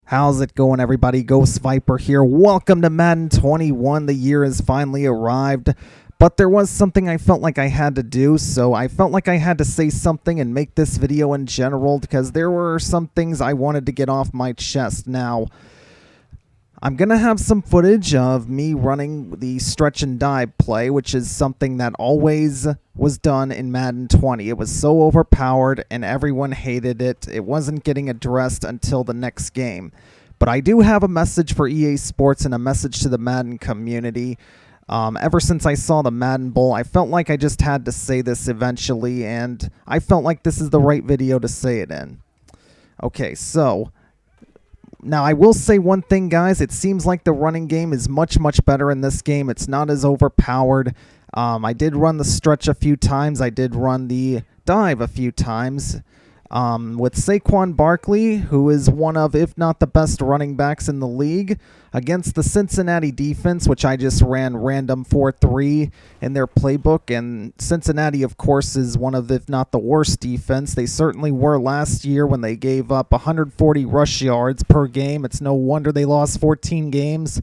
How's it going, everybody? Ghost Viper here. Welcome to Madden 21. The year has finally arrived, but there was something I felt like I had to do, so I felt like I had to say something and make this video in general because there were some things I wanted to get off my chest. Now, I'm going to have some footage of me running the stretch and dive play, which is something that always was done in Madden 20. It was so overpowered and everyone hated it. It wasn't getting addressed until the next game. But I do have a message for EA Sports and a message to the Madden community. Ever since I saw the Madden Bowl, I felt like I just had to say this eventually, and I felt like this is the right video to say it in. Okay, so now, I will say one thing, guys. It seems like the running game is much better in this game. It's not as overpowered. I did run the stretch a few times. I did run the dive a few times. With Saquon Barkley, who is one of, if not the best running backs in the league, against the Cincinnati defense, which I just ran random 4-3 in their playbook. And Cincinnati, of course, is one of, if not the worst defense. They certainly were last year when they gave up 140 rush yards per game. It's no wonder they lost 14 games.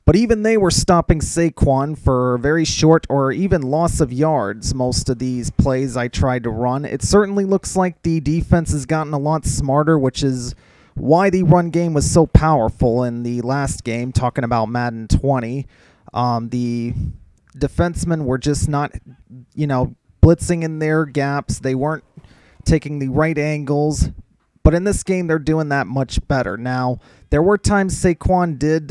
But even they were stopping Saquon for very short or even loss of yards most of these plays I tried to run. It certainly looks like the defense has gotten a lot smarter, which is why the run game was so powerful in the last game, talking about Madden 20. The defensemen were just not, blitzing in their gaps. They weren't taking the right angles. But in this game, they're doing that much better. Now, there were times Saquon did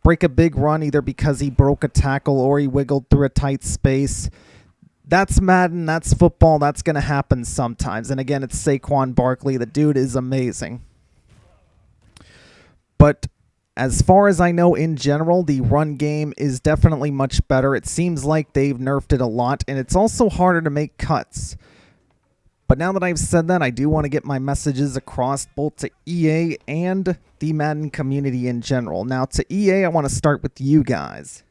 break a big run, either because he broke a tackle or he wiggled through a tight space. That's Madden, that's football, that's going to happen sometimes. And again, it's Saquon Barkley. The dude is amazing. But as far as I know, in general, the run game is definitely much better. It seems like they've nerfed it a lot, and it's also harder to make cuts. But now that I've said that, I do want to get my messages across both to EA and the Madden community in general. Now, to EA, I want to start with you guys.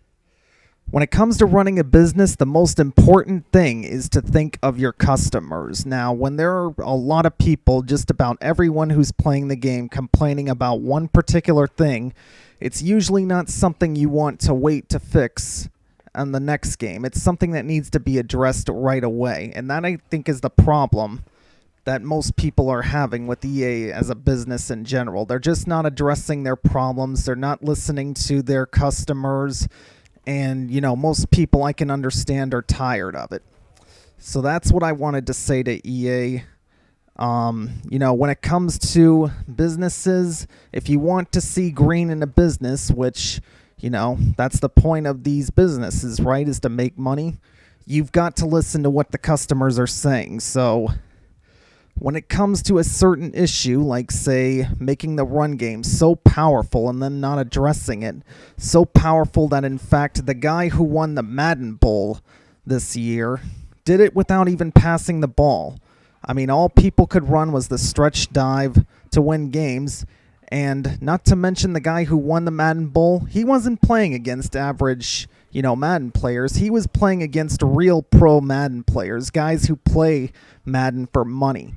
When it comes to running a business, the most important thing is to think of your customers. Now, when there are a lot of people, just about everyone who's playing the game, complaining about one particular thing, it's usually not something you want to wait to fix on the next game. It's something that needs to be addressed right away. And that, I think, is the problem that most people are having with EA as a business in general. They're just not addressing their problems. They're not listening to their customers. And, most people I can understand are tired of it. So that's what I wanted to say to EA. When it comes to businesses, if you want to see green in a business, which that's the point of these businesses, right, is to make money. You've got to listen to what the customers are saying. So when it comes to a certain issue, like, say, making the run game so powerful and then not addressing it, so powerful that, in fact, the guy who won the Madden Bowl this year did it without even passing the ball. I mean, all people could run was the stretch dive to win games. And not to mention the guy who won the Madden Bowl, he wasn't playing against average, Madden players. He was playing against real pro Madden players, guys who play Madden for money.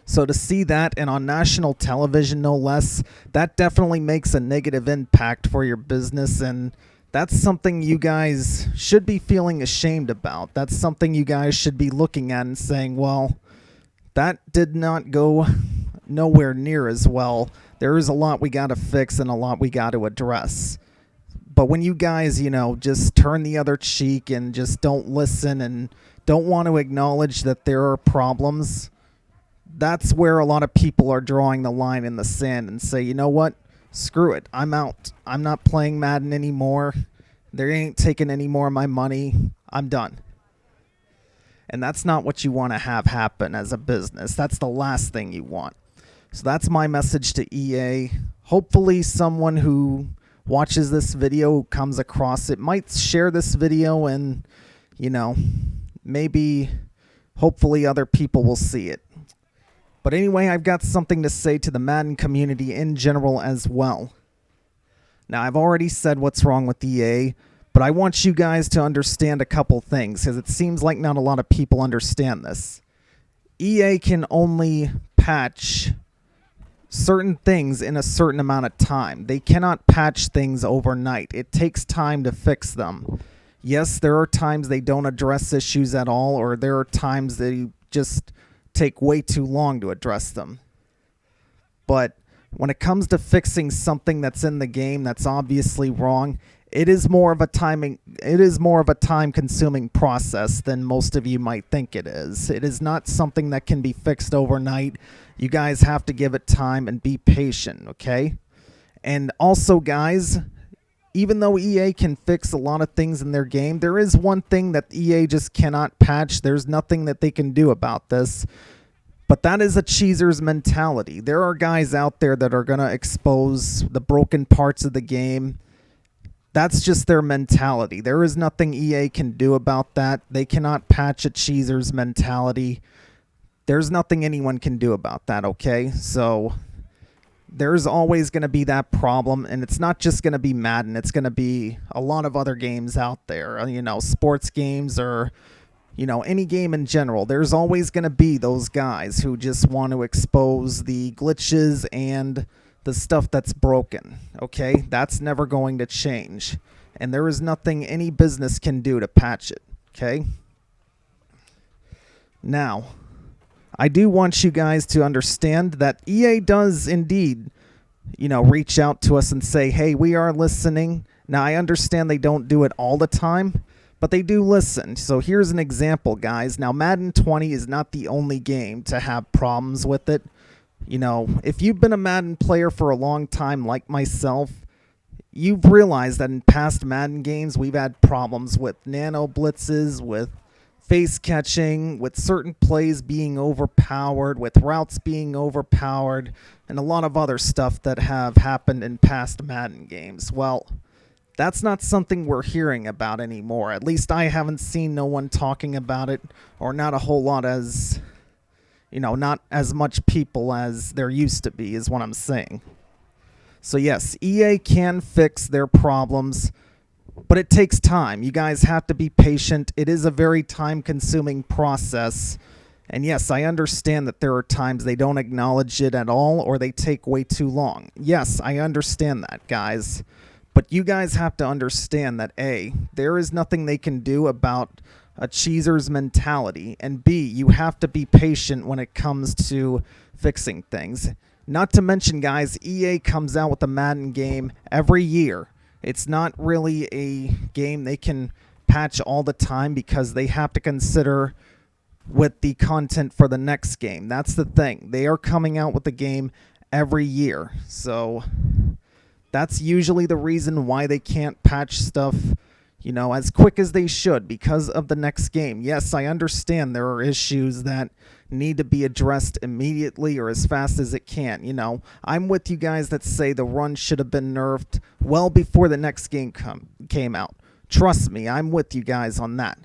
So to see that, and on national television no less, that definitely makes a negative impact for your business, and that's something you guys should be feeling ashamed about. That's something you guys should be looking at and saying, well, that did not go nowhere near as well. There is a lot we got to fix and a lot we got to address. But when you guys, just turn the other cheek and just don't listen and don't want to acknowledge that there are problems, that's where a lot of people are drawing the line in the sand and say, you know what? Screw it. I'm out. I'm not playing Madden anymore. They ain't taking any more of my money. I'm done. And that's not what you want to have happen as a business. That's the last thing you want. So that's my message to EA. Hopefully someone who watches this video comes across it, might share this video, and, maybe, hopefully other people will see it. But anyway, I've got something to say to the Madden community in general as well. Now, I've already said what's wrong with EA, but I want you guys to understand a couple things, because it seems like not a lot of people understand this. EA can only patch certain things in a certain amount of time. They cannot patch things overnight. It takes time to fix them. Yes, there are times they don't address issues at all, or there are times they just take way too long to address them. But when it comes to fixing something that's in the game that's obviously wrong, it is more of a time consuming process than most of you might think it is. It is not something that can be fixed overnight. You guys have to give it time and be patient, okay? And also, guys, even though EA can fix a lot of things in their game, there is one thing that EA just cannot patch. There's nothing that they can do about this. But that is a cheeser's mentality. There are guys out there that are going to expose the broken parts of the game. That's just their mentality. There is nothing EA can do about that. They cannot patch a cheeser's mentality. There's nothing anyone can do about that, okay? So there's always going to be that problem, and it's not just going to be Madden. It's going to be a lot of other games out there, sports games or, any game in general. There's always going to be those guys who just want to expose the glitches and the stuff that's broken, okay? That's never going to change, and there is nothing any business can do to patch it, okay? Now, I do want you guys to understand that EA does indeed, reach out to us and say, hey, we are listening. Now, I understand they don't do it all the time, but they do listen. So here's an example, guys. Now, Madden 20 is not the only game to have problems with it. If you've been a Madden player for a long time like myself, you've realized that in past Madden games, we've had problems with nano blitzes, with face catching, with certain plays being overpowered, with routes being overpowered, and a lot of other stuff that have happened in past Madden games. Well, that's not something we're hearing about anymore. At least I haven't seen no one talking about it, or not a whole lot as, not as much people as there used to be, is what I'm saying. So yes, EA can fix their problems, but it takes time. You guys have to be patient. It is a very time-consuming process. And yes, I understand that there are times they don't acknowledge it at all, or they take way too long. Yes, I understand that, guys. But you guys have to understand that A, there is nothing they can do about a cheeser's mentality, and B, you have to be patient when it comes to fixing things. Not to mention, guys, EA comes out with a Madden game every year. It's not really a game they can patch all the time because they have to consider with the content for the next game. That's the thing. They are coming out with the game every year. So that's usually the reason why they can't patch stuff, as quick as they should, because of the next game. Yes, I understand there are issues that need to be addressed immediately or as fast as it can. I'm with you guys that say the run should have been nerfed well before the next game came out. Trust me, I'm with you guys on that.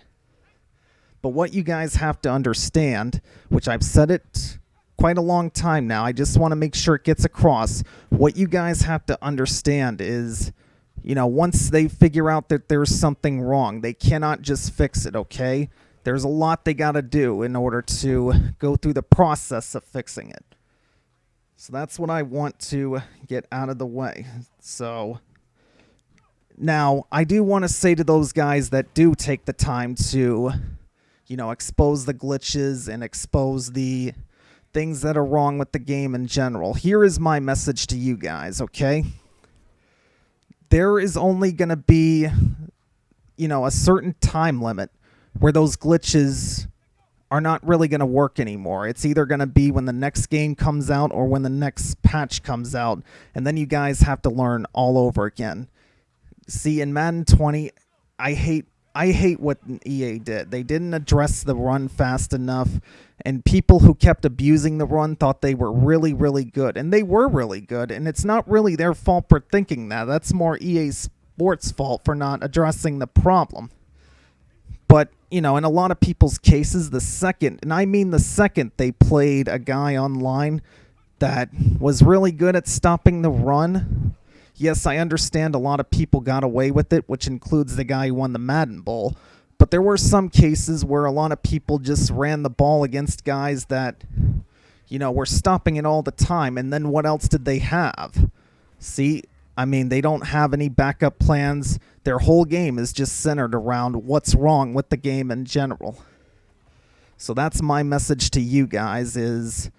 But what you guys have to understand, which I've said it quite a long time now, I just want to make sure it gets across. What you guys have to understand is, once they figure out that there's something wrong, they cannot just fix it, okay? There's a lot they got to do in order to go through the process of fixing it. So that's what I want to get out of the way. So now, I do want to say to those guys that do take the time to, expose the glitches and expose the things that are wrong with the game in general. Here is my message to you guys, okay? There is only going to be, a certain time limit where those glitches are not really going to work anymore. It's either going to be when the next game comes out or when the next patch comes out, and then you guys have to learn all over again. See, in Madden 20, I hate what EA did. They didn't address the run fast enough, and people who kept abusing the run thought they were really, really good. And they were really good, and it's not really their fault for thinking that. That's more EA Sports' fault for not addressing the problem. But, in a lot of people's cases, the second they played a guy online that was really good at stopping the run, yes, I understand a lot of people got away with it, which includes the guy who won the Madden Bowl. But there were some cases where a lot of people just ran the ball against guys that, were stopping it all the time. And then what else did they have? See, I mean, they don't have any backup plans. Their whole game is just centered around what's wrong with the game in general. So that's my message to you guys is,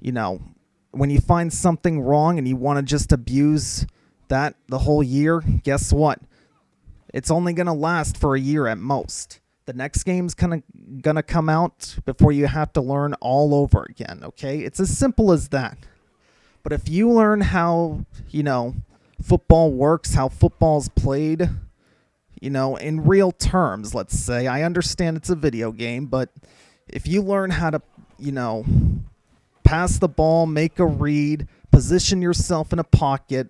when you find something wrong and you want to just abuse that the whole year, guess what? It's only going to last for a year at most. The next game's gonna come out before you have to learn all over again, okay? It's as simple as that. But if you learn how, football works, how football's played, in real terms, let's say, I understand it's a video game, but if you learn how to, pass the ball, make a read, position yourself in a pocket,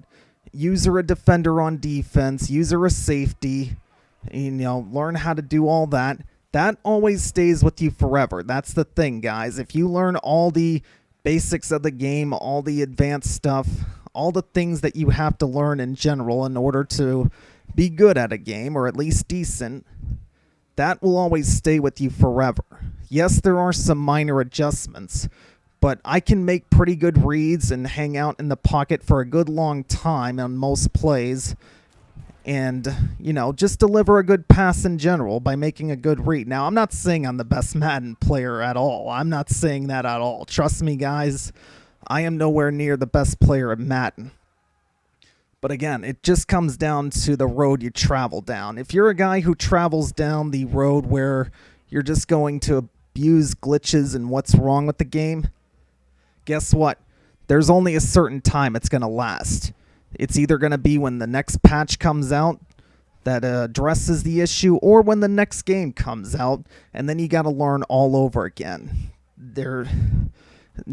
user a defender on defense, user a safety, learn how to do all that. That always stays with you forever. That's the thing, guys. If you learn all the basics of the game, all the advanced stuff, all the things that you have to learn in general in order to be good at a game, or at least decent, that will always stay with you forever. Yes, there are some minor adjustments, but I can make pretty good reads and hang out in the pocket for a good long time on most plays and, just deliver a good pass in general by making a good read. Now, I'm not saying I'm the best Madden player at all. I'm not saying that at all. Trust me, guys, I am nowhere near the best player at Madden. But again, it just comes down to the road you travel down. If you're a guy who travels down the road where you're just going to abuse glitches and what's wrong with the game, guess what? There's only a certain time it's going to last. It's either going to be when the next patch comes out that addresses the issue, or when the next game comes out, and then you got to learn all over again.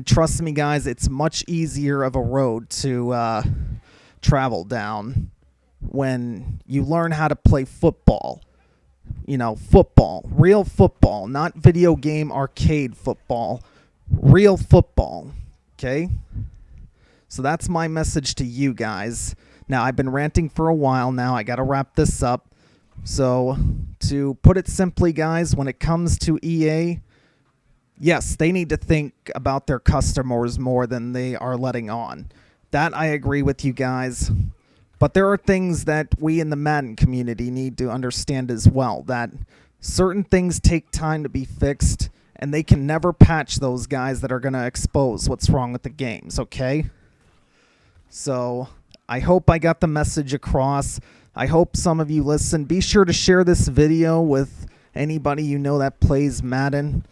Trust me, guys, it's much easier of a road to travel down when you learn how to play football. Football, real football, not video game arcade football, real football, okay? So that's my message to you guys. Now, I've been ranting for a while now. I got to wrap this up. So, to put it simply, guys, when it comes to EA, yes, they need to think about their customers more than they are letting on. That I agree with you guys. But there are things that we in the Madden community need to understand as well, that certain things take time to be fixed, and they can never patch those guys that are going to expose what's wrong with the games, okay? So, I hope I got the message across. I hope some of you listen. Be sure to share this video with anybody you know that plays Madden.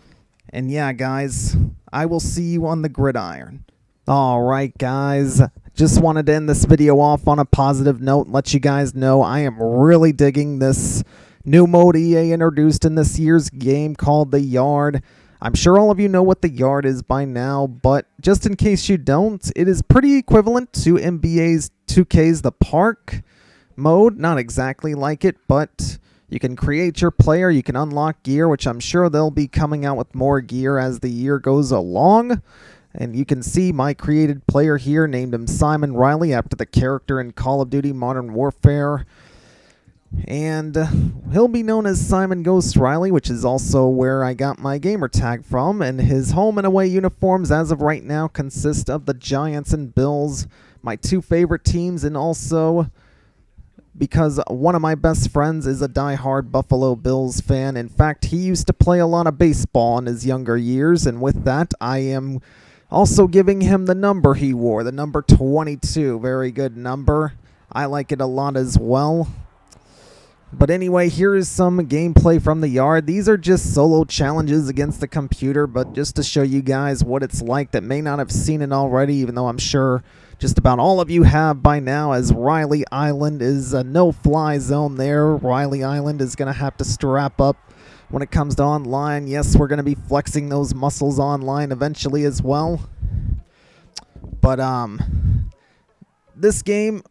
And yeah, guys, I will see you on the gridiron. Alright, guys. Just wanted to end this video off on a positive note and let you guys know I am really digging this new mode EA introduced in this year's game called The Yard. I'm sure all of you know what The Yard is by now, but just in case you don't, it is pretty equivalent to NBA's 2K's The Park mode. Not exactly like it, but you can create your player, you can unlock gear, which I'm sure they'll be coming out with more gear as the year goes along. And you can see my created player here, named him Simon Riley after the character in Call of Duty Modern Warfare. And he'll be known as Simon Ghost Riley, which is also where I got my gamer tag from. And his home and away uniforms as of right now consist of the Giants and Bills, my two favorite teams, and also because one of my best friends is a die-hard Buffalo Bills fan. In fact, he used to play a lot of baseball in his younger years, and with that, I am also giving him the number he wore, the number 22. Very good number. I like it a lot as well. But anyway, here is some gameplay from The Yard. These are just solo challenges against the computer, but just to show you guys what it's like that may not have seen it already, even though I'm sure just about all of you have by now, as Riley Island is a no-fly zone there. Riley Island is going to have to strap up when it comes to online. Yes, we're going to be flexing those muscles online eventually as well. But this game,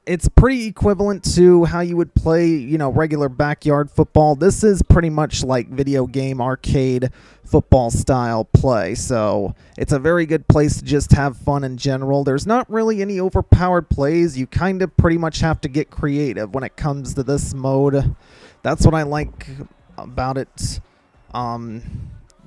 it's pretty equivalent to how you would play, regular backyard football. This is pretty much like video game arcade football style play. So it's a very good place to just have fun in general. There's not really any overpowered plays. You kind of pretty much have to get creative when it comes to this mode. That's what I like about it.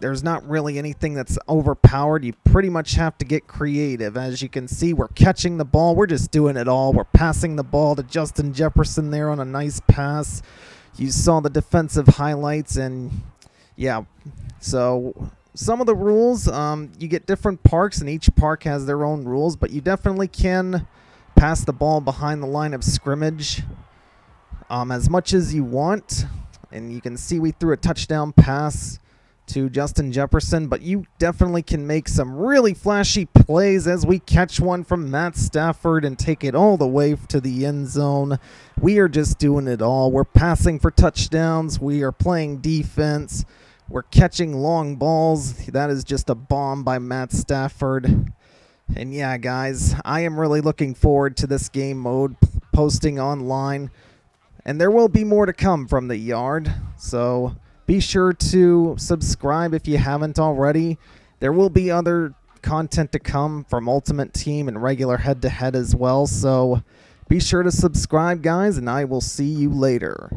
there's not really anything that's overpowered. You pretty much have to get creative. As you can see, we're catching the ball. We're just doing it all. We're passing the ball to Justin Jefferson there on a nice pass. You saw the defensive highlights, and yeah, so some of the rules, you get different parks, and each park has their own rules, but you definitely can pass the ball behind the line of scrimmage as much as you want. And you can see we threw a touchdown pass to Justin Jefferson, but you definitely can make some really flashy plays as we catch one from Matt Stafford and take it all the way to the end zone. We are just doing it all. We're passing for touchdowns. We are playing defense. We're catching long balls. That is just a bomb by Matt Stafford. And yeah, guys, I am really looking forward to this game mode posting online. And there will be more to come from the yard, so be sure to subscribe if you haven't already. There will be other content to come from Ultimate Team and regular head-to-head as well, so be sure to subscribe, guys, and I will see you later.